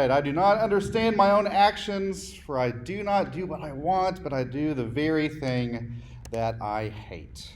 right, I do not understand my own actions, for I do not do what I want, but I do the very thing that I hate.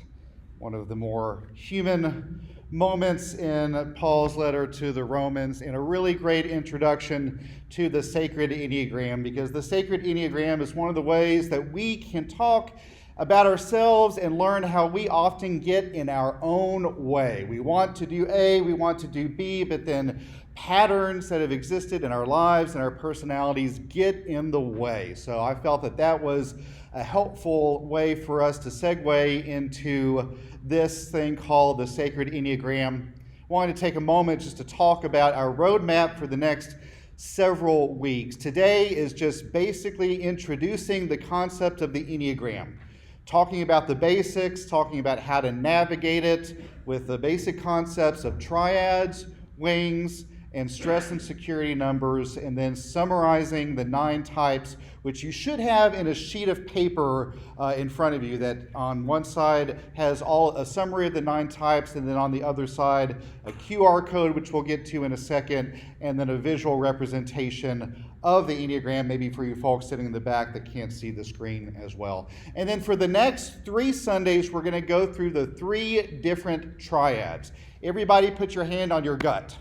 One of the more human moments in Paul's letter to the Romans, and a really great introduction to the sacred Enneagram, because the sacred Enneagram is one of the ways that we can talk about ourselves and learn how we often get in our own way. We want to do A, we want to do B, but then patterns that have existed in our lives and our personalities get in the way. So I felt that that was a helpful way for us to segue into this thing called the Sacred Enneagram. I wanted to take a moment just to talk about our roadmap for the next several weeks. Today is just basically introducing the concept of the Enneagram, talking about the basics, talking about how to navigate it with the basic concepts of triads, wings, and stress and security numbers, and then summarizing the 9 types, which you should have in a sheet of paper in front of you that on one side has a summary of the 9 types, and then on the other side a QR code, which we'll get to in a second, and then a visual representation of the Enneagram, maybe for you folks sitting in the back that can't see the screen as well. And then for the next 3 Sundays, we're going to go through the 3 different triads. Everybody put your hand on your gut.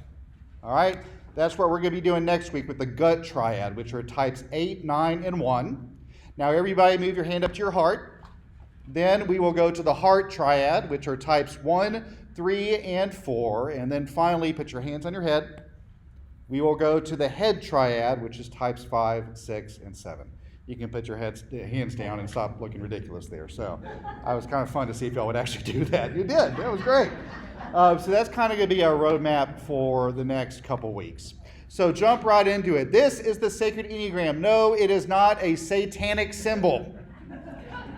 All right, that's what we're going to be doing next week with the gut triad, which are types 8, 9, and 1. Now, everybody move your hand up to your heart. Then we will go to the heart triad, which are types 1, 3, and 4. And then finally, put your hands on your head. We will go to the head triad, which is types 5, 6, and 7. You can put your hands down and stop looking ridiculous there. So it was kind of fun to see if y'all would actually do that. You did. That was great. So that's kind of going to be our roadmap for the next couple weeks. So jump right into it. This is the Sacred Enneagram. No, it is not a satanic symbol.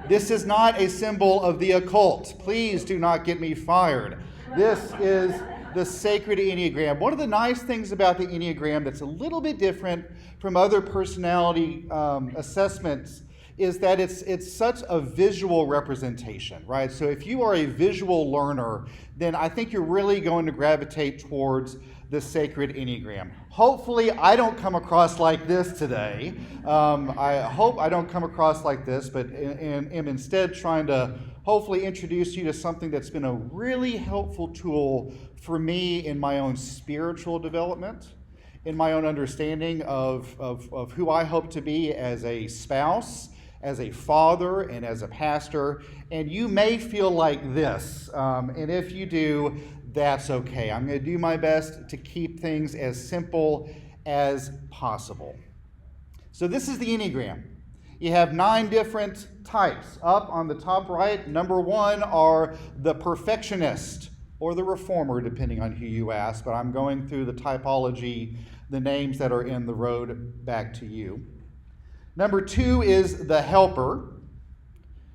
This is not a symbol of the occult. Please do not get me fired. This is the Sacred Enneagram. One of the nice things about the Enneagram that's a little bit different from other personality assessments is that it's such a visual representation, right? So if you are a visual learner, then I think you're really going to gravitate towards the Sacred Enneagram. Hopefully I don't come across like this today. I hope I don't come across like this, but am instead trying to hopefully introduce you to something that's been a really helpful tool for me in my own spiritual development, in my own understanding of who I hope to be as a spouse, as a father, and as a pastor. And you may feel like this, and if you do, that's okay. I'm going to do my best to keep things as simple as possible. So this is the Enneagram. You have 9 different types. Up on the top right, number 1 are the perfectionist or the reformer, depending on who you ask, but I'm going through the typology, the names that are in the road back to you. Number 2 is the helper.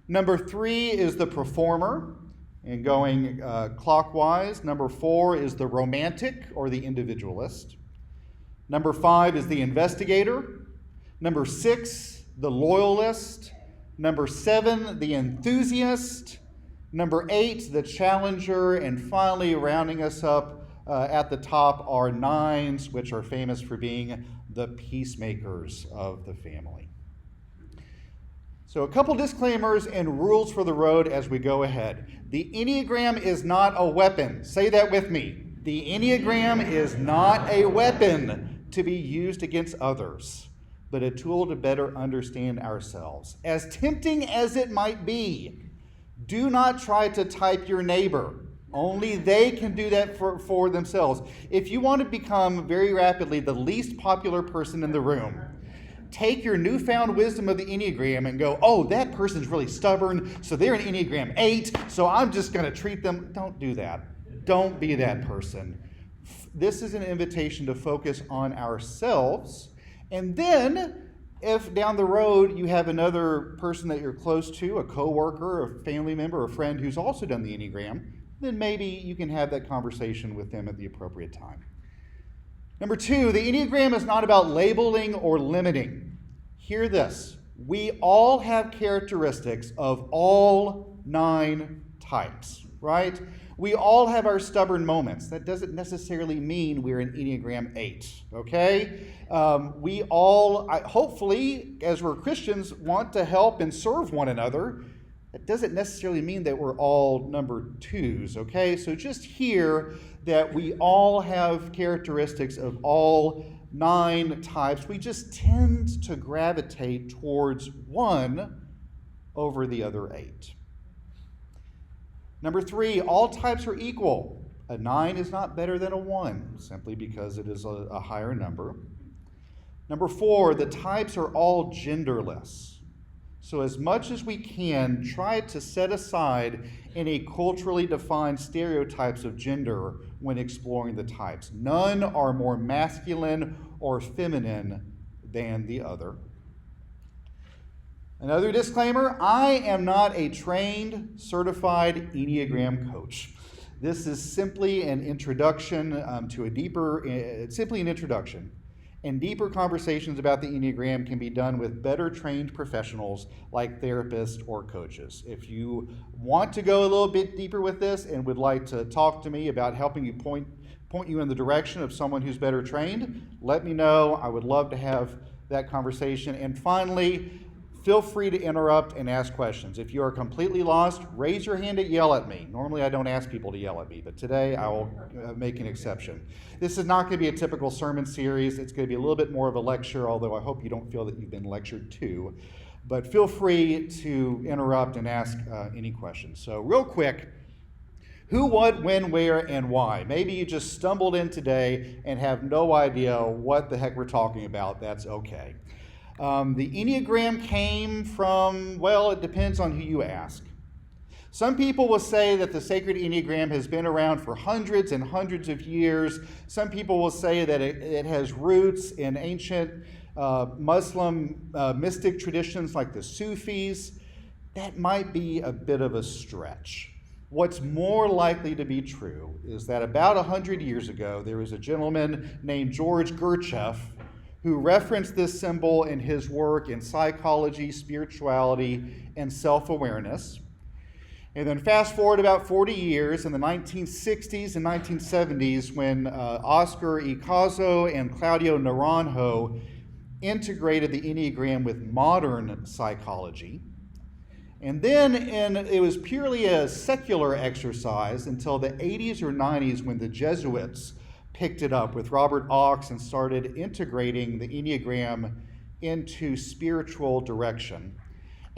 Number 3 is the performer, and going clockwise. Number 4 is the romantic or the individualist. Number 5 is the investigator. Number 6, the loyalist. Number 7, the enthusiast. Number 8, the challenger. And finally, rounding us up at the top are 9s, which are famous for being the peacemakers of the family. So a couple disclaimers and rules for the road as we go ahead. The Enneagram is not a weapon. Say that with me. The Enneagram is not a weapon to be used against others, but a tool to better understand ourselves. As tempting as it might be, do not try to type your neighbor. Only they can do that for themselves. If you want to become very rapidly the least popular person in the room, take your newfound wisdom of the Enneagram and go, oh, that person's really stubborn, so they're an Enneagram 8, so I'm just going to treat them. Don't do that. Don't be that person. This is an invitation to focus on ourselves. And then, if down the road you have another person that you're close to, a coworker, a family member, a friend who's also done the Enneagram, then maybe you can have that conversation with them at the appropriate time. Number 2, the Enneagram is not about labeling or limiting. Hear this. We all have characteristics of all 9 types, right? We all have our stubborn moments. That doesn't necessarily mean we're an Enneagram 8, okay? We all, hopefully, as we're Christians, want to help and serve one another. That doesn't necessarily mean that we're all number 2s, okay? So just hear that we all have characteristics of all 9 types. We just tend to gravitate towards one over the other 8. Number 3, all types are equal. A 9 is not better than a 1, simply because it is a higher number. Number 4, the types are all genderless. So as much as we can, try to set aside any culturally defined stereotypes of gender when exploring the types. None are more masculine or feminine than the other. Another disclaimer, I am not a trained, certified Enneagram coach. This is simply an introduction simply an introduction. And deeper conversations about the Enneagram can be done with better trained professionals like therapists or coaches. If you want to go a little bit deeper with this and would like to talk to me about helping you point you in the direction of someone who's better trained, let me know. I would love to have that conversation. And finally, feel free to interrupt and ask questions. If you are completely lost, raise your hand and yell at me. Normally I don't ask people to yell at me, but today I will make an exception. This is not going to be a typical sermon series. It's going to be a little bit more of a lecture, although I hope you don't feel that you've been lectured to. But feel free to interrupt and ask any questions. So real quick, who, what, when, where, and why? Maybe you just stumbled in today and have no idea what the heck we're talking about. That's okay. The Enneagram came from, well, it depends on who you ask. Some people will say that the sacred Enneagram has been around for hundreds and hundreds of years. Some people will say that it has roots in ancient Muslim mystic traditions like the Sufis. That might be a bit of a stretch. What's more likely to be true is that about 100 years ago, there was a gentleman named George Gurdjieff who referenced this symbol in his work in psychology, spirituality, and self-awareness. And then fast forward about 40 years, in the 1960s and 1970s, when Oscar Icazo and Claudio Naranjo integrated the Enneagram with modern psychology. And then it was purely a secular exercise until the 80s or 90s when the Jesuits picked it up with Robert Ochs and started integrating the Enneagram into spiritual direction.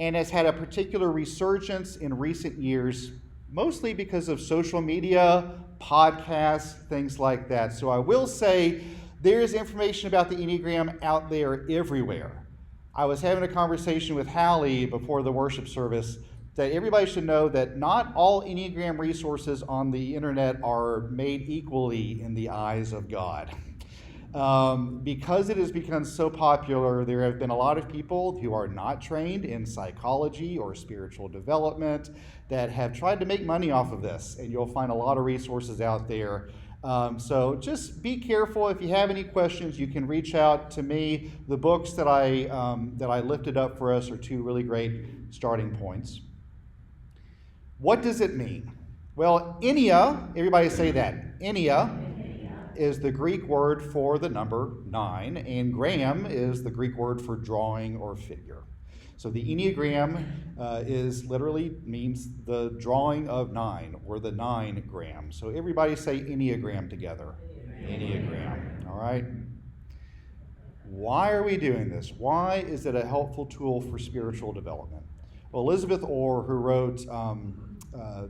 And has had a particular resurgence in recent years, mostly because of social media, podcasts, things like that. So I will say there is information about the Enneagram out there everywhere. I was having a conversation with Hallie before the worship service that everybody should know that not all Enneagram resources on the internet are made equally in the eyes of God. Because it has become so popular, there have been a lot of people who are not trained in psychology or spiritual development that have tried to make money off of this, and you'll find a lot of resources out there. So just be careful. If you have any questions, you can reach out to me. The books that I lifted up for us are 2 really great starting points. What does it mean? Well, Ennea, everybody say that. Ennea is the Greek word for the number 9, and gram is the Greek word for drawing or figure. So the Enneagram literally means the drawing of 9, or the 9 gram. So everybody say Enneagram together. Enneagram. All right? Why are we doing this? Why is it a helpful tool for spiritual development? Well, Elizabeth Orr, who wrote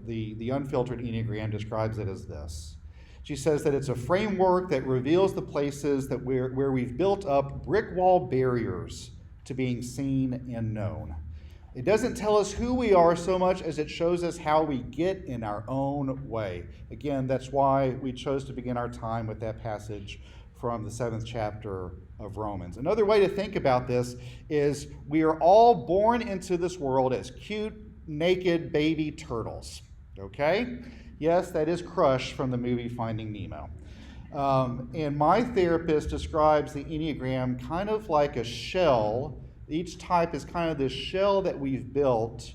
the Unfiltered Enneagram, describes it as this. She says that it's a framework that reveals the places that where we've built up brick wall barriers to being seen and known. It doesn't tell us who we are so much as it shows us how we get in our own way. Again, that's why we chose to begin our time with that passage from the 7th chapter of Romans. Another way to think about this is we are all born into this world as cute, naked baby turtles, okay? Yes, that is Crush from the movie Finding Nemo. And my therapist describes the Enneagram kind of like a shell. Each type is kind of this shell that we've built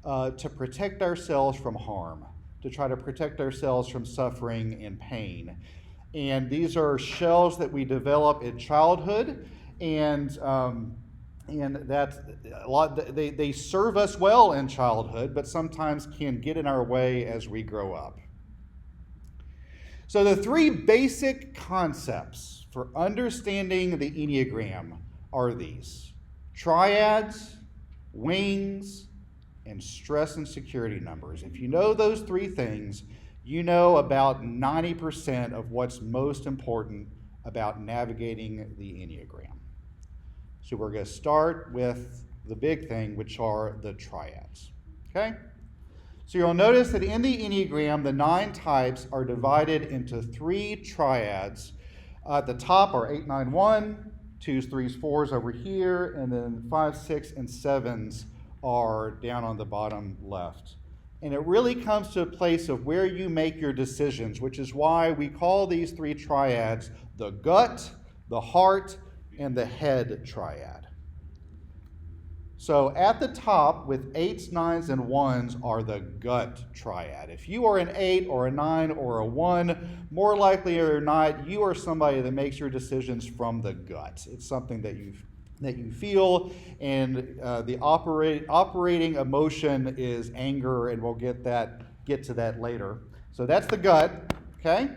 to protect ourselves from harm. to try to protect ourselves from suffering and pain. And these are shells that we develop in childhood, and that's a lot. They serve us well in childhood, but sometimes can get in our way as we grow up. So the three basic concepts for understanding the Enneagram are these: triads, wings, and stress and security numbers. If you know those three things, you know about 90% of what's most important about navigating the Enneagram. So we're going to start with the big thing, which are the triads. Okay? So you'll notice that in the Enneagram, the 9 types are divided into 3 triads. At the top are 8, 9, 1, 2s, 3s, 4s over here, and then 5, 6, and 7s are down on the bottom left. And it really comes to a place of where you make your decisions, which is why we call these 3 triads the gut, the heart, and the head triad. So at the top with 8s, 9s, and 1s are the gut triad. If you are an 8 or a 9 or a 1, more likely or not, you are somebody that makes your decisions from the gut. It's something that you feel, and the operating emotion is anger, and we'll get to that later. So that's the gut, okay?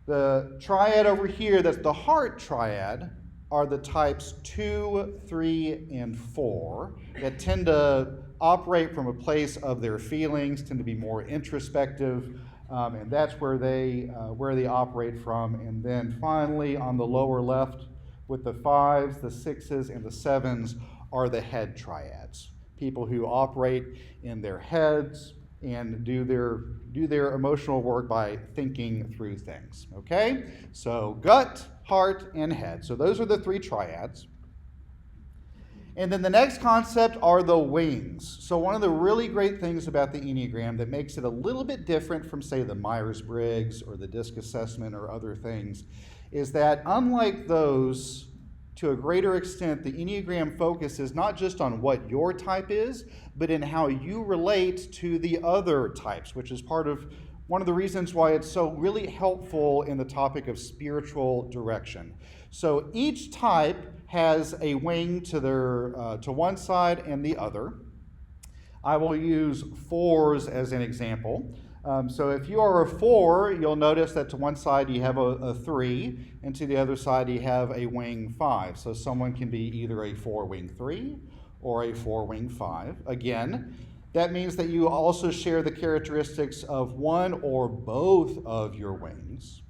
The triad over here, that's the heart triad, are the types 2, 3, and 4 that tend to operate from a place of their feelings, tend to be more introspective, and that's where they operate from. And then finally, on the lower left, with the 5s, the 6s, and the 7s are the head triads. People who operate in their heads and do their emotional work by thinking through things. Okay? So gut, heart, and head. So those are the 3 triads. And then the next concept are the wings. So one of the really great things about the Enneagram that makes it a little bit different from, say, the Myers-Briggs or the DISC assessment or other things is that unlike those, to a greater extent, the Enneagram focuses not just on what your type is, but in how you relate to the other types, which is part of one of the reasons why it's so really helpful in the topic of spiritual direction. So each type has a wing to one side and the other. I will use 4s as an example. So if you are a 4, you'll notice that to one side you have a 3, and to the other side you have a wing 5. So someone can be either a 4 wing 3 or a 4 wing 5. Again, that means that you also share the characteristics of one or both of your wings.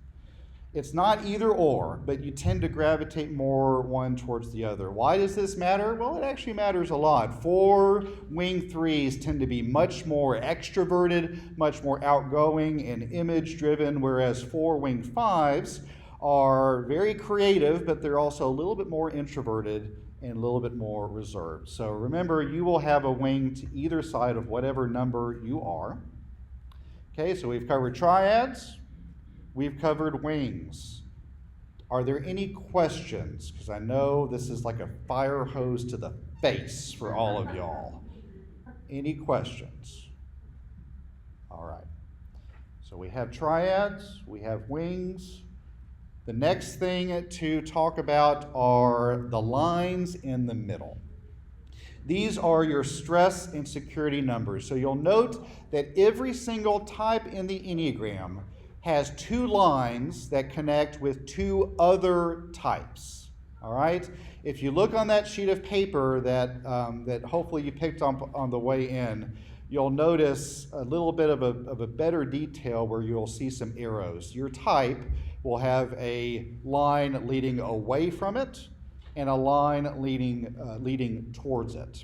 It's not either or, but you tend to gravitate more one towards the other. Why does this matter? Well, it actually matters a lot. 4 wing 3s tend to be much more extroverted, much more outgoing and image-driven, whereas 4 wing 5s are very creative, but they're also a little bit more introverted and a little bit more reserved. So remember, you will have a wing to either side of whatever number you are. Okay, so we've covered triads. We've covered wings. Are there any questions? Because I know this is like a fire hose to the face for all of y'all. Any questions? All right. So we have triads, we have wings. The next thing to talk about are the lines in the middle. These are your stress and security numbers. So you'll note that every single type in the Enneagram has 2 lines that connect with 2 other types. All right? If you look on that sheet of paper that hopefully you picked up on the way in, you'll notice a little bit of a better detail where you'll see some arrows. Your type will have a line leading away from it and a line leading towards it.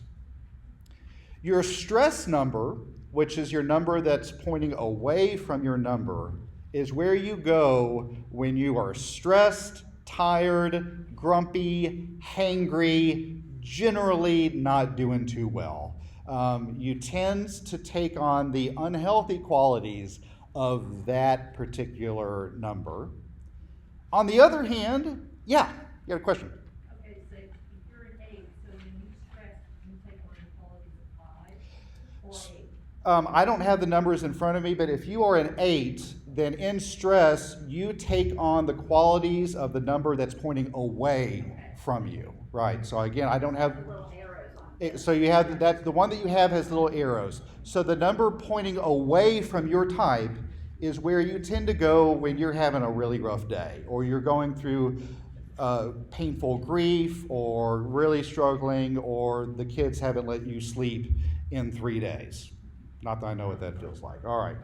Your stress number, which is your number that's pointing away from your number, is where you go when you are stressed, tired, grumpy, hangry, generally not doing too well. You tend to take on the unhealthy qualities of that particular number. On the other hand, yeah, you got a question? Okay, so if you're an 8, so when you stress, you take on the qualities of 5 or I don't have the numbers in front of me, but if you are an 8, then in stress, you take on the qualities of the number that's pointing away from you, right? So again, I don't have little arrows on it. so you have that, the one that you have has little arrows. So the number pointing away from your type is where you tend to go when you're having a really rough day, or you're going through painful grief, or really struggling, or the kids haven't let you sleep in 3 days. Not that I know what that feels like. All right.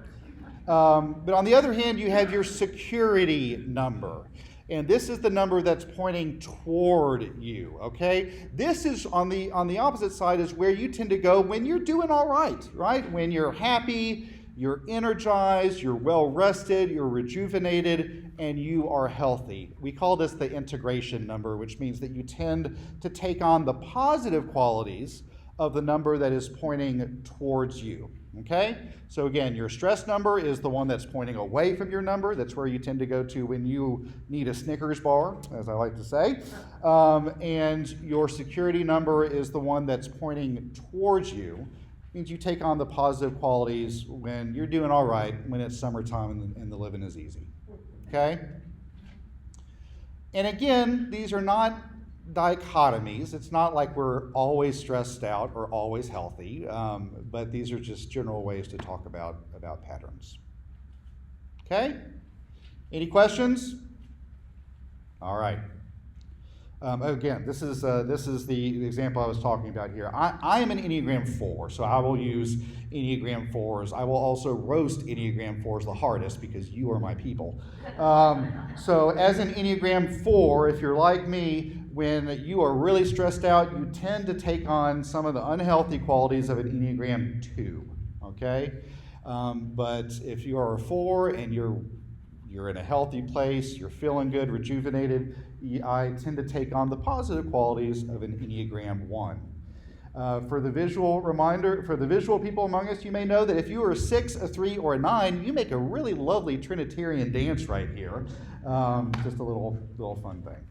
But on the other hand, you have your security number. And this is the number that's pointing toward you, okay? This is on the opposite side is where you tend to go when you're doing all right, right? When you're happy, you're energized, you're well rested, you're rejuvenated, and you are healthy. We call this the integration number, which means that you tend to take on the positive qualities of the number that is pointing towards you. Okay? So again, your stress number is the one that's pointing away from your number. That's where you tend to go to when you need a Snickers bar, as I like to say. And your security number is the one that's pointing towards you. It means you take on the positive qualities when you're doing all right, when it's summertime and the living is easy. Okay? And again, these are not dichotomies. It's not like we're always stressed out or always healthy, but these are just general ways to talk about patterns. Okay? Any questions? All right. Again, this is the example I was talking about here. I am an Enneagram 4, so I will use Enneagram 4s. I will also roast Enneagram 4s the hardest because you are my people. So as an Enneagram 4, if you're like me, when you are really stressed out, you tend to take on some of the unhealthy qualities of an Enneagram 2, okay? But if you are a 4 and you're in a healthy place, you're feeling good, rejuvenated, I tend to take on the positive qualities of an Enneagram 1. For the visual people among us, you may know that if you are a 6, a 3, or a 9, you make a really lovely Trinitarian dance right here. Just a little fun thing.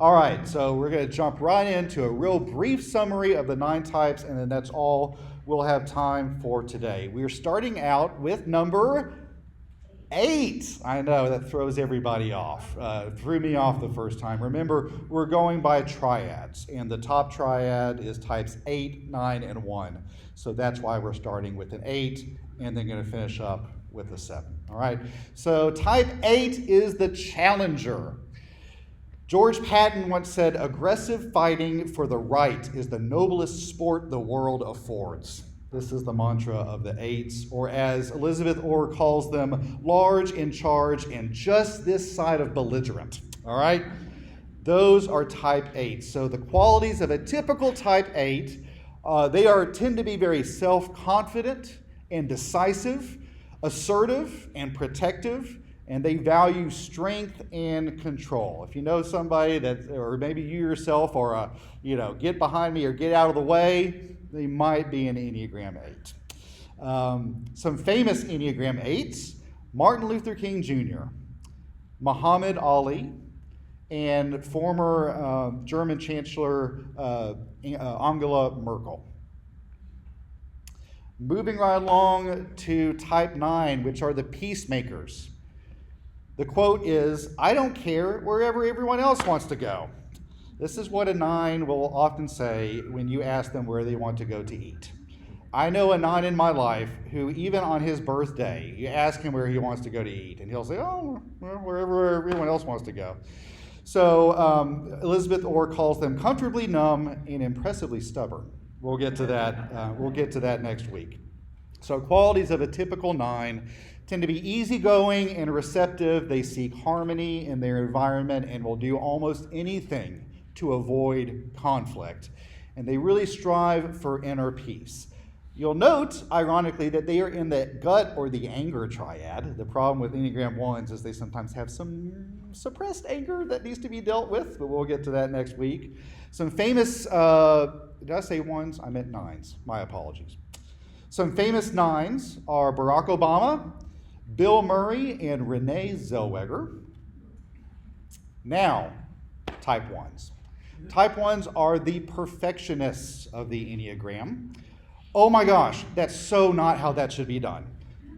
All right, so we're going to jump right into a real brief summary of the 9 types, and then that's all we'll have time for today. We're starting out with number 8. I know, that throws everybody off. Threw me off the first time. Remember, we're going by triads, and the top triad is types 8, 9, and 1. So that's why we're starting with an 8, and then going to finish up with a 7. All right, so type 8 is the challenger. George Patton once said, "Aggressive fighting for the right is the noblest sport the world affords." This is the mantra of the 8s, or as Elizabeth Orr calls them, large, in charge, and just this side of belligerent. All right? Those are type 8. So the qualities of a typical type 8, they tend to be very self-confident and decisive, assertive and protective, and they value strength and control. If you know somebody that, or maybe you yourself are get behind me or get out of the way, they might be an Enneagram 8. Some famous Enneagram 8s, Martin Luther King Jr., Muhammad Ali, and former German Chancellor Angela Merkel. Moving right along to type 9, which are the peacemakers. The quote is, "I don't care wherever everyone else wants to go." This is what a 9 will often say when you ask them where they want to go to eat. I know a 9 in my life who, even on his birthday, you ask him where he wants to go to eat, and he'll say, "Oh, well, wherever everyone else wants to go." So Elizabeth Orr calls them comfortably numb and impressively stubborn. We'll get to that. We'll get to that next week. So qualities of a typical 9 tend to be easygoing and receptive. They seek harmony in their environment and will do almost anything to avoid conflict. And they really strive for inner peace. You'll note, ironically, that they are in the gut or the anger triad. The problem with Enneagram 1s is they sometimes have some suppressed anger that needs to be dealt with, but we'll get to that next week. Some famous, did I say 1s? I meant 9s. My apologies. Some famous 9s are Barack Obama, Bill Murray, and Renee Zellweger. Now, type 1s. Type 1s are the perfectionists of the Enneagram. Oh my gosh, that's so not how that should be done.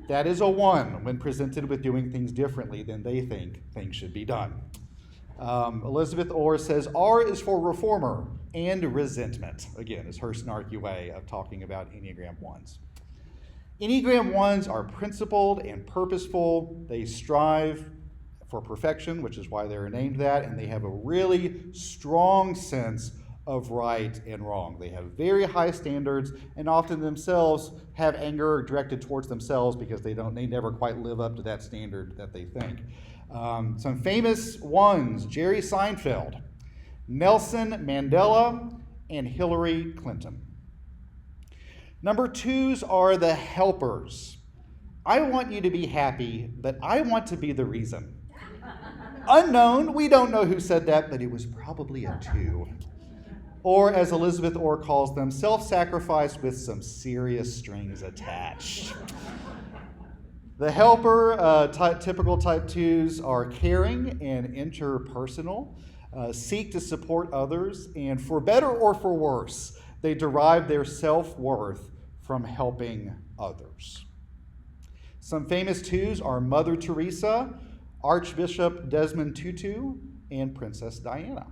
That is a 1 when presented with doing things differently than they think things should be done. Elizabeth Orr says, R is for reformer and resentment. Again, is her snarky way of talking about Enneagram 1s. Enneagram 1s are principled and purposeful. They strive for perfection, which is why they're named that, and they have a really strong sense of right and wrong. They have very high standards and often themselves have anger directed towards themselves because they never quite live up to that standard that they think. Some famous ones: Jerry Seinfeld, Nelson Mandela, and Hillary Clinton. Number 2s are the helpers. I want you to be happy, but I want to be the reason. Unknown, we don't know who said that, but it was probably a 2. Or, as Elizabeth Orr calls them, self-sacrifice with some serious strings attached. The helper, typical type 2s are caring and interpersonal, seek to support others, and for better or for worse, they derive their self-worth from helping others. Some famous 2s are Mother Teresa, Archbishop Desmond Tutu, and Princess Diana.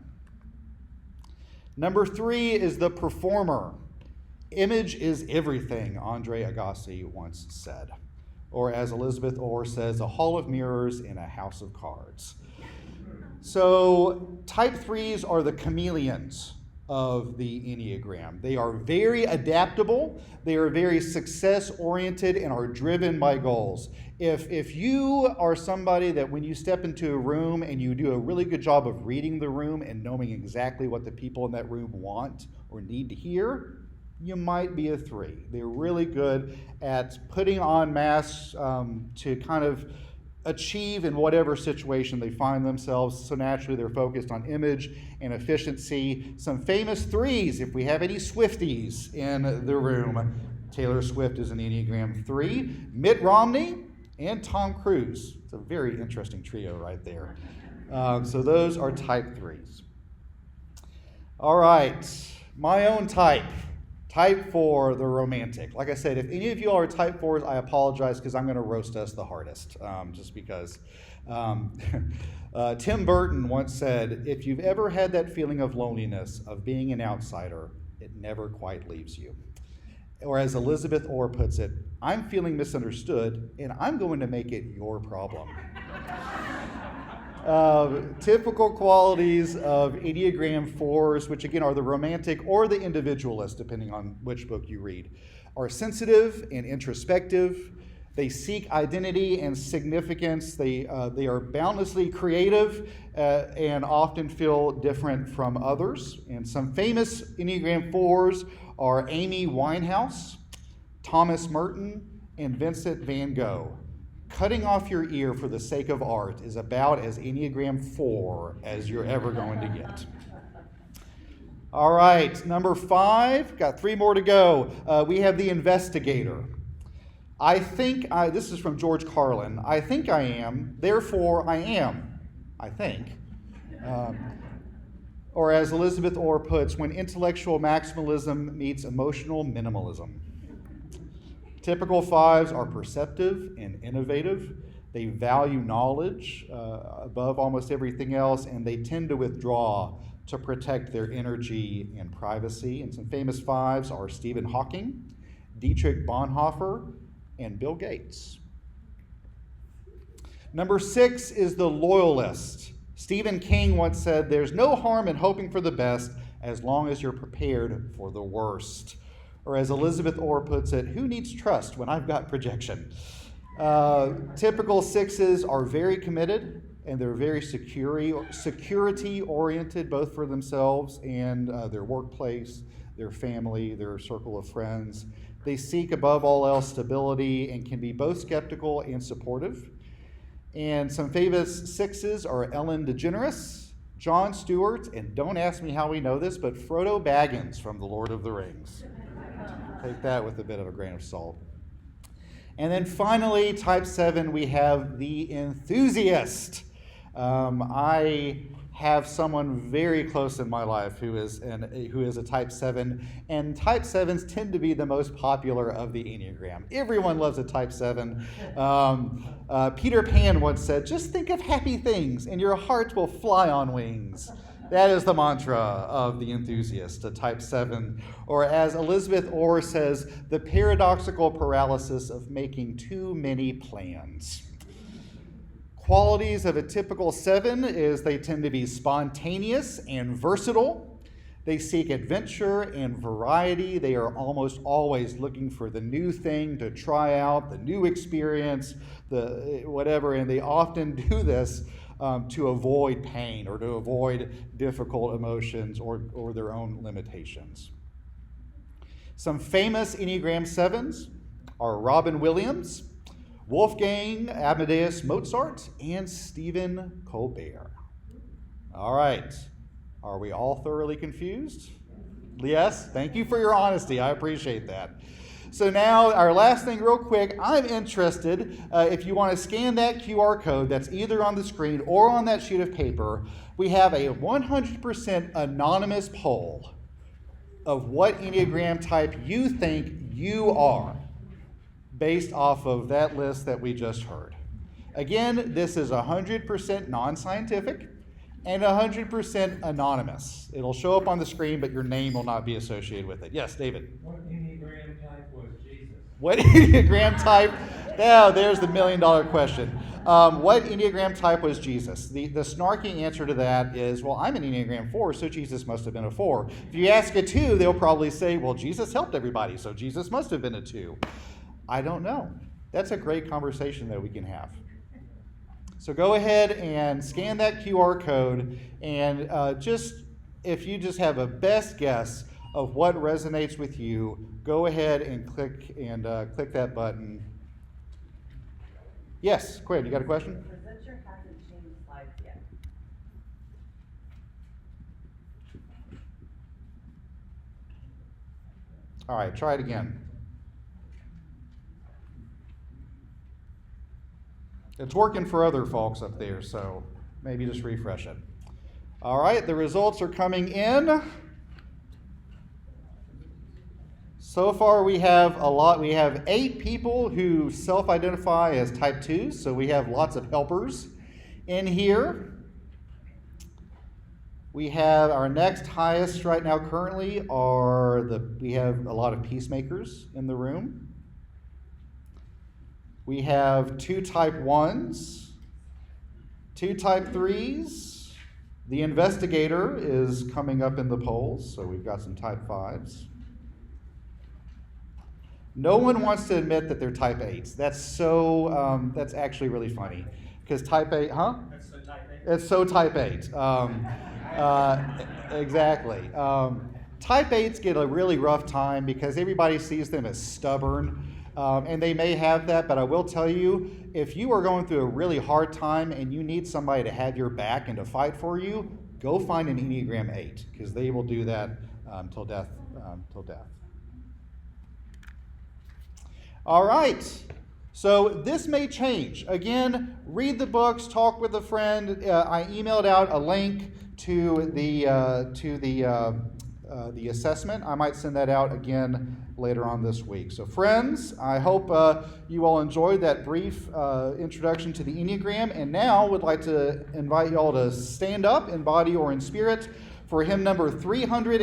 Number 3 is the performer. Image is everything, Andre Agassi once said. Or as Elizabeth Orr says, a hall of mirrors in a house of cards. So type 3s are the chameleons of the Enneagram. They are very adaptable, they are very success-oriented, and are driven by goals. If you are somebody that when you step into a room and you do a really good job of reading the room and knowing exactly what the people in that room want or need to hear, you might be a 3. They're really good at putting on masks to kind of achieve in whatever situation they find themselves. So naturally, they're focused on image and efficiency. Some famous 3s, if we have any Swifties in the room. Taylor Swift is an Enneagram 3. Mitt Romney and Tom Cruise. It's a very interesting trio right there. So those are type 3s. All right, my own type. Type 4, the romantic. Like I said, if any of you are type 4s, I apologize because I'm going to roast us the hardest, just because. Tim Burton once said, if you've ever had that feeling of loneliness, of being an outsider, it never quite leaves you. Or as Elizabeth Orr puts it, I'm feeling misunderstood, and I'm going to make it your problem. Typical qualities of Enneagram 4s, which again are the romantic or the individualist, depending on which book you read, are sensitive and introspective. They seek identity and significance. They are boundlessly creative and often feel different from others. And some famous Enneagram 4s are Amy Winehouse, Thomas Merton, and Vincent van Gogh. Cutting off your ear for the sake of art is about as Enneagram 4 as you're ever going to get. All right, number 5, got 3 more to go. We have the investigator. This is from George Carlin. I think I am, therefore I am, I think. Or as Elizabeth Orr puts, when intellectual maximalism meets emotional minimalism. Typical 5s are perceptive and innovative. They value knowledge above almost everything else, and they tend to withdraw to protect their energy and privacy. And some famous 5s are Stephen Hawking, Dietrich Bonhoeffer, and Bill Gates. Number 6 is the loyalist. Stephen King once said, there's no harm in hoping for the best as long as you're prepared for the worst. Or as Elizabeth Orr puts it, who needs trust when I've got projection? Typical 6s are very committed, and they're very security-oriented, both for themselves and their workplace, their family, their circle of friends. They seek, above all else, stability and can be both skeptical and supportive. And some famous 6s are Ellen DeGeneres, Jon Stewart, and don't ask me how we know this, but Frodo Baggins from The Lord of the Rings. Take that with a bit of a grain of salt. And then finally, type 7, we have the enthusiast. I have someone very close in my life who is a type 7, and type 7s tend to be the most popular of the Enneagram. Everyone loves a type 7. Peter Pan once said, "Just think of happy things and your heart will fly on wings." That is the mantra of the enthusiast, a type 7. Or as Elizabeth Orr says, the paradoxical paralysis of making too many plans. Qualities of a typical 7 is they tend to be spontaneous and versatile. They seek adventure and variety. They are almost always looking for the new thing to try out, the new experience, the whatever, and they often do this to avoid pain or to avoid difficult emotions or their own limitations. Some famous Enneagram 7s are Robin Williams, Wolfgang Amadeus Mozart, and Stephen Colbert. All right. Are we all thoroughly confused? Yes? Thank you for your honesty. I appreciate that. So now, our last thing real quick, I'm interested, if you want to scan that QR code that's either on the screen or on that sheet of paper, we have a 100% anonymous poll of what Enneagram type you think you are, based off of that list that we just heard. Again, this is 100% non-scientific and 100% anonymous. It'll show up on the screen, but your name will not be associated with it. Yes, David? What Enneagram type was Jesus? What Enneagram type? Now, there's the million-dollar question. What Enneagram type was Jesus? The snarky answer to that is, well, I'm an Enneagram 4, so Jesus must have been a 4. If you ask a 2, they'll probably say, well, Jesus helped everybody, so Jesus must have been a 2. I don't know. That's a great conversation that we can have. So go ahead and scan that QR code, and if you just have a best guess of what resonates with you, go ahead and click that button. Yes, Quinn, you got a question? The presenter hasn't changed slides yet. All right, try it again. It's working for other folks up there, so maybe just refresh it. All right, the results are coming in. So far we have a lot. We have 8 people who self-identify as type 2s, so we have lots of helpers in here. We have our next highest right now currently we have a lot of peacemakers in the room. We have 2 type 1s, 2 type 3s. The investigator is coming up in the polls, so we've got some type 5s. No one wants to admit that they're type 8s. That's actually really funny. Because type 8, huh? That's so type 8. It's so type 8. Exactly. Type 8s get a really rough time because everybody sees them as stubborn. And they may have that, but I will tell you, if you are going through a really hard time and you need somebody to have your back and to fight for you, go find an Enneagram 8, because they will do that till death. All right. So this may change. Again, read the books, talk with a friend. I emailed out a link to the assessment. I might send that out again later on this week. So friends, I hope you all enjoyed that brief introduction to the Enneagram, and now would like to invite you all to stand up in body or in spirit for hymn number 300.